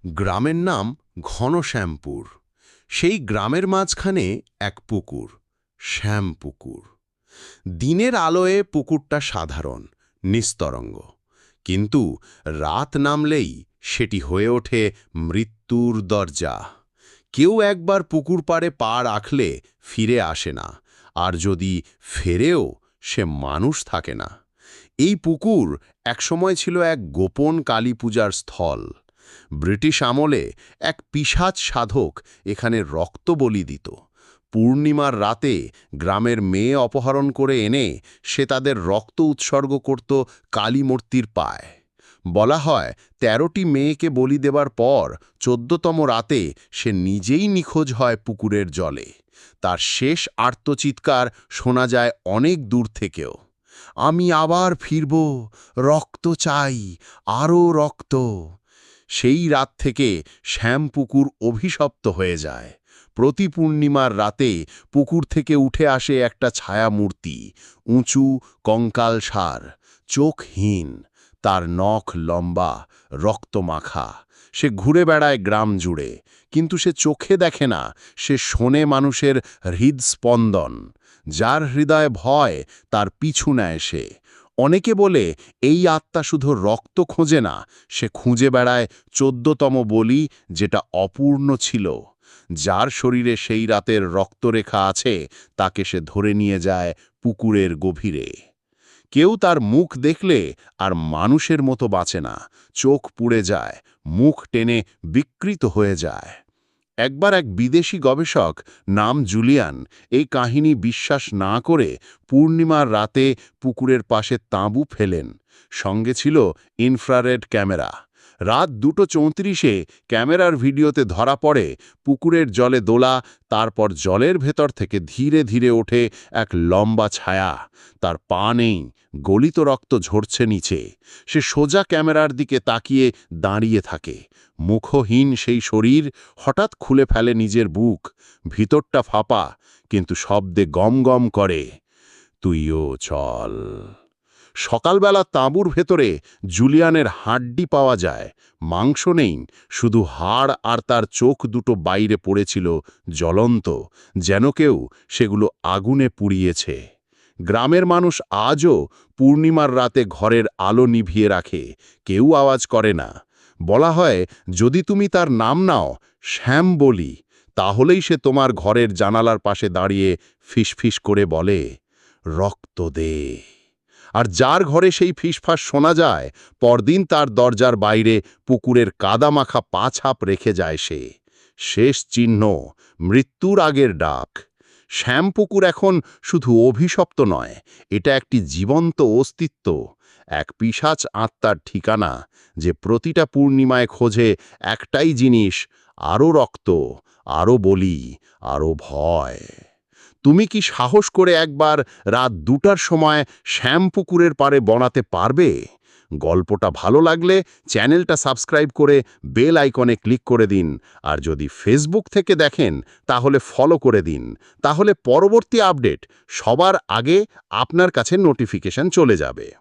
গ্রামের নাম ঘনশ্যামপুর। সেই গ্রামের মাঝখানে এক পুকুর, শ্যামপুকুর। দিনের আলোয় পুকুরটা সাধারণ, নিস্তরঙ্গ, কিন্তু রাত নামলেই সেটি হয়ে ওঠে মৃত্যুর দরজা। কেউ একবার পুকুর পাড়ে পা রাখলে ফিরে আসে না, আর যদি ফেরেও সে মানুষ থাকে না। এই পুকুর একসময় ছিল এক গোপন কালী পূজার স্থল। ব্রিটিশ আমলে এক পিশাচ সাধক এখানে রক্ত বলি দিত। পূর্ণিমার রাতে গ্রামের মেয়ে অপহরণ করে এনে সে তাদের রক্ত উৎসর্গ করত কালী মূর্তির পায়। বলা হয় ১৩টি মেয়েকে বলি দেবার পর ১৪তম রাতে সে নিজেই নিখোঁজ হয় পুকুরের জলে। তার শেষ আর্তচিৎকার শোনা যায় অনেক দূর থেকেও, "আমি আবার ফিরব, রক্ত চাই, আরও রক্ত।" সেই রাত থেকে শ্যামপুকুর অভিশপ্ত হয়ে যায়। প্রতি পূর্ণিমার রাতে পুকুর থেকে উঠে আসে একটা ছায়ামূর্তি, উঁচু, কঙ্কালসার, চোখহীন, তার নখ লম্বা, রক্তমাখা। সে ঘুরে বেড়ায় গ্রাম জুড়ে, কিন্তু সে চোখে দেখে না, সে শোনে মানুষের হৃদস্পন্দন। যার হৃদয়ে ভয়, তার পিছু নেয় সে। অনেকে বলে এই আত্মা শুধু রক্ত খোঁজে না, সে খুঁজে বেড়ায় ১৪তম বলি, যেটা অপূর্ণ ছিল। যার শরীরে সেই রাতের রক্তরেখা আছে, তাকে সে ধরে নিয়ে যায় পুকুরের গভীরে। কেউ তার মুখ দেখলে আর মানুষের মতো বাঁচে না, চোখ পুড়ে যায়, মুখ টেনে বিকৃত হয়ে যায়। একবার এক বিদেশি গবেষক নাম জুলিয়ান এই কাহিনী বিশ্বাস না করে পূর্ণিমার রাতে পুকুরের পাশে তাঁবু ফেলেন। সঙ্গে ছিল ইনফ্রারেড ক্যামেরা। রাত ২:৩৪-এ ক্যামেরার ভিডিওতে ধরা পড়ে পুকুরের জলে দোলা, তারপর জলের ভেতর থেকে ধীরে ধীরে ওঠে এক লম্বা ছায়া। তার পা নেই, গলিত রক্ত ঝরছে নিচে। সে সোজা ক্যামেরার দিকে তাকিয়ে দাঁড়িয়ে থাকে। মুখহীন সেই শরীর হঠাৎ খুলে ফেলে নিজের বুক। ভিতরটা ফাঁপা, কিন্তু শব্দে গম গম করে, "তুইও চল।" সকালবেলা তাঁবুর ভেতরে জুলিয়ানের হাড্ডি পাওয়া যায়। মাংস নেই, শুধু হাড়, আর তার চোখ দুটো বাইরে পড়েছিল জ্বলন্ত, যেন কেউ সেগুলো আগুনে পুড়িয়েছে। গ্রামের মানুষ আজও পূর্ণিমার রাতে ঘরের আলো নিভিয়ে রাখে, কেউ আওয়াজ করে না। বলা হয়, যদি তুমি তার নাম নাও, শ্যাম বলি, তাহলেই সে তোমার ঘরের জানালার পাশে দাঁড়িয়ে ফিসফিস করে বলে, "রক্ত দে।" আর যার ঘরে সেই ফিসফাস শোনা যায়, পরদিন তার দরজার বাইরে পুকুরের কাদামাখা পা ছাপ রেখে যায় সে। শেষ চিহ্ন, মৃত্যুর আগের ডাক। শ্যামপুকুর এখন শুধু অভিশপ্ত নয়, এটা একটি জীবন্ত অস্তিত্ব, এক পিশাচ আত্মার ঠিকানা, যে প্রতিটা পূর্ণিমায় খোঁজে একটাই জিনিস, আরও রক্ত, আরও বলি, আরও ভয়। তুমি কি সাহস করে একবার রাত ২টার সময় শ্যামপুকুরের পাড়ে বনাতে পারবে? গল্পটা ভালো লাগলে চ্যানেলটা সাবস্ক্রাইব করে বেল আইকনে ক্লিক করে দিন। আর যদি ফেসবুক থেকে দেখেন, তাহলে ফলো করে দিন। তাহলে পরবর্তী আপডেট সবার আগে আপনার কাছে নোটিফিকেশন চলে যাবে।